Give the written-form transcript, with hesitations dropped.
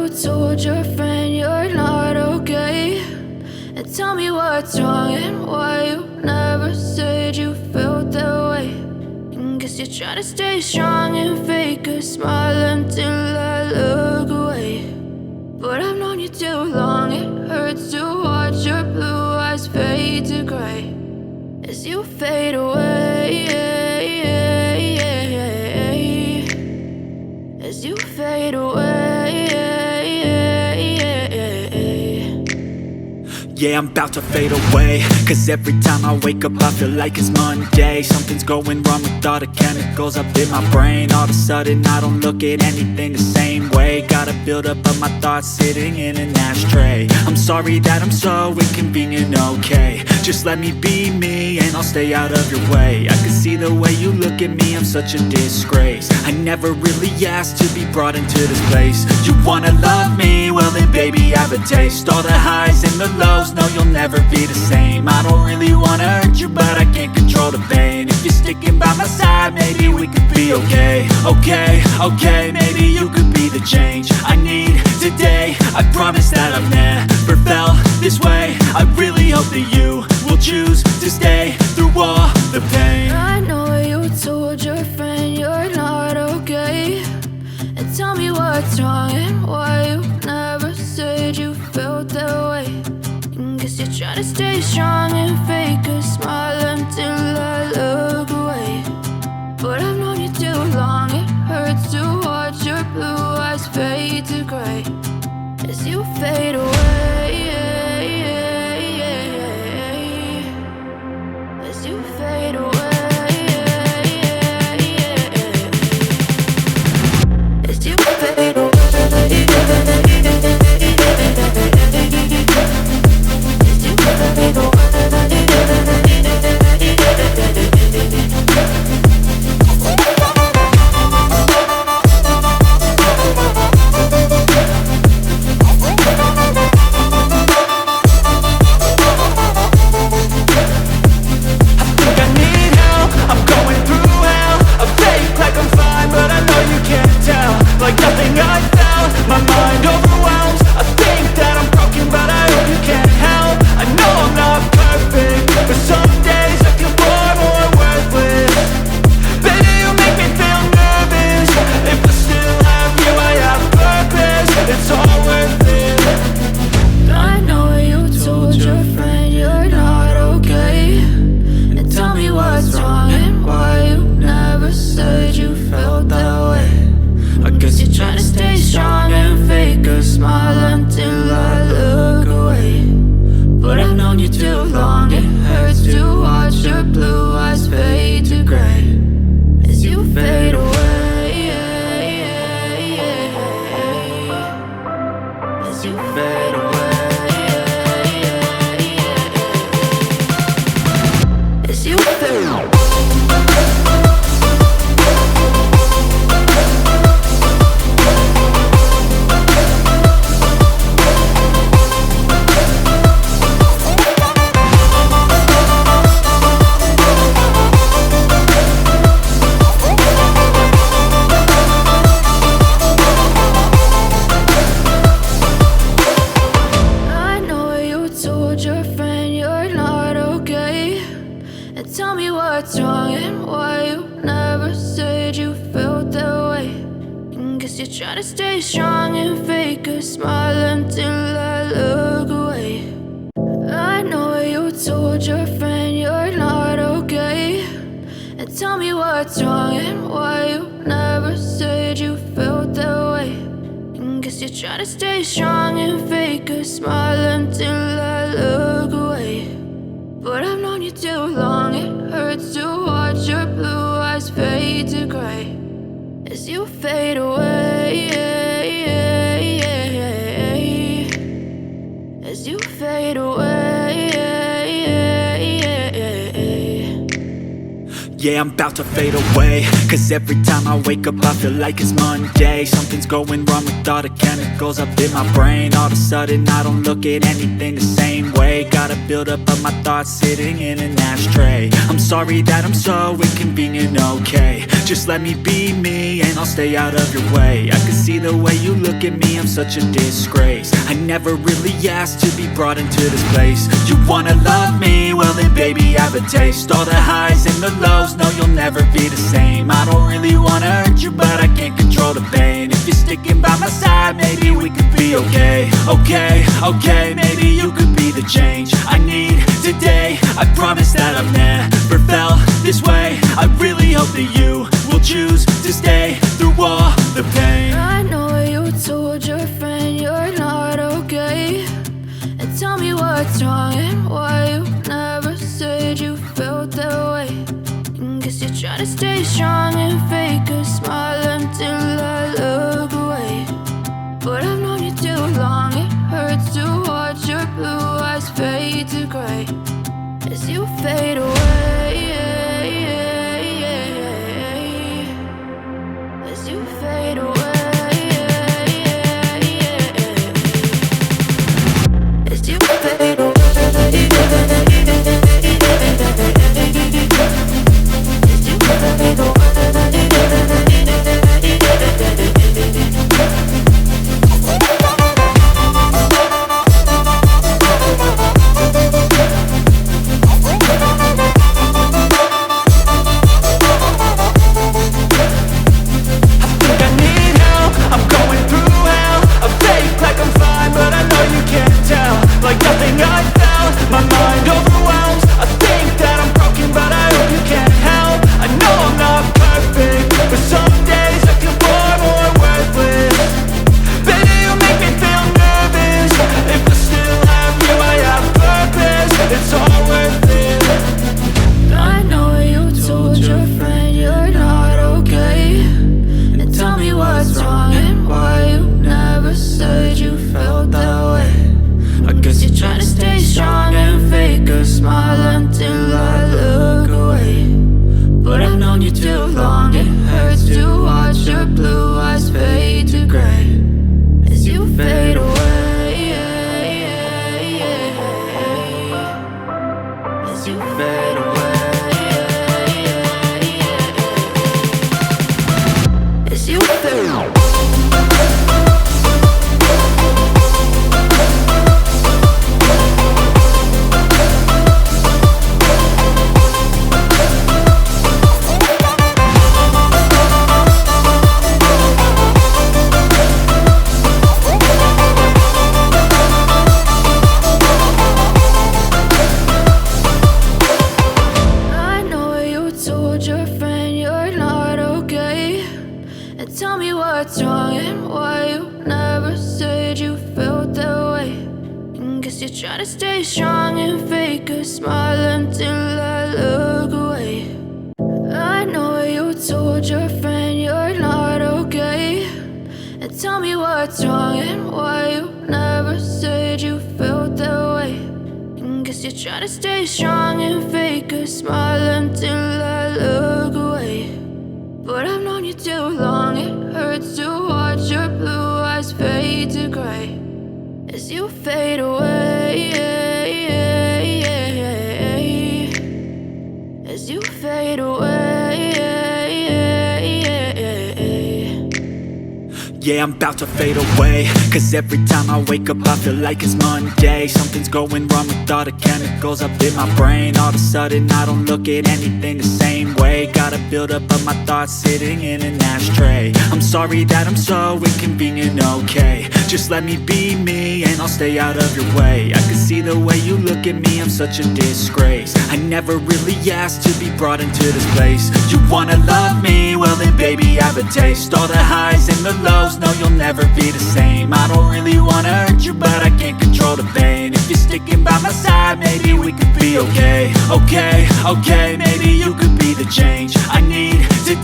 you told your friend you're not okay. And tell me what's wrong and why you never said you felt that way. And guess you're trying to stay strong and fake a smile until I look away. But I've known you too long, it hurts to watch your blue eyes fade to gray as you fade away, as you fade away. Yeah, I'm about to fade away, cause every time I wake up I feel like it's Monday. Something's going wrong with all the chemicals up in my brain. All of a sudden I don't look at anything the same way. Got a buildup of my thoughts sitting in an ashtray. I'm sorry that I'm so inconvenient, okay. Just let me be me and I'll stay out of your way. I can see the way you look at me, I'm such a disgrace. I never really asked to be brought into this place. You wanna love me? Well then baby have a taste. All the highs and the lows, no, you'll never be the same. I don't really wanna hurt you, but I can't control the pain. If you're sticking by my side, maybe we could be okay. Okay, maybe you could be the change I need today. I promise that I've never felt this way. I really hope that you will choose to stay through all the pain. I know you told your friend you're not okay. And tell me what's wrong and why you never said you felt that way. Guess you're trying to stay strong and fake a smile until I look away. But I've known you too long, it hurts to watch your blue eyes fade to gray as you fade away, as you fade away, as you fade away. Try to stay strong and fake a smile until I look away. I know you told your friend you're not okay. And tell me what's wrong and why you never said you felt that way. And guess you're trying to stay strong and fake a smile until I look away. But I've known you too long, it hurts to watch your blue eyes fade to gray as you fade away, as you fade away. Yeah, I'm about to fade away, cause every time I wake up I feel like it's Monday. Something's going wrong with all the chemicals up in my brain. All of a sudden I don't look at anything the same way. Got a buildup of my thoughts sitting in an ashtray. I'm sorry that I'm so inconvenient, okay. Just let me be me and I'll stay out of your way. I can see the way you look at me, I'm such a disgrace. I never really asked to be brought into this place. You wanna love me? Well then baby I have a taste. All the highs and the lows, no you'll never be the same. I don't really wanna hurt you but I can't control the pain. If you're sticking by my side, maybe we could be okay. Okay, maybe you could be the change I need today. I promise that I've never felt this way. I really hope that you will choose to stay through all the pain. I know you told your friend you're not okay, and tell me what's wrong and why you never said you felt that way. Guess you're trying to stay strong and fake a smile until I look away. But I've known you too long, it hurts to watch your blue eyes fade to gray as you fade away. As you fade away. As you fade away. Trying to stay strong and fake a smile until I look away. I know you told your friend you're not okay, and tell me what's wrong and why you never said you felt that way. Guess you're trying to stay strong and fake a smile until I look away. But I've known you too long, it hurts to watch your blue eyes fade to gray as you fade away. As you fade away. Yeah, I'm about to fade away, cause every time I wake up I feel like it's Monday. Something's going wrong with all the chemicals up in my brain. All of a sudden I don't look at anything the same way. Got a buildup of my thoughts sitting in an ashtray. I'm sorry that I'm so inconvenient, okay. Just let me be me and I'll stay out of your way. I can see the way you look at me, I'm such a disgrace. I never really asked to be brought into this place. You wanna love me? Well then baby I have a taste. All the highs and the lows, no you'll never be the same. I don't really wanna hurt you but I can't control the pain. If you're sticking by my side, maybe we could be okay. Okay, maybe you could be the change I need today.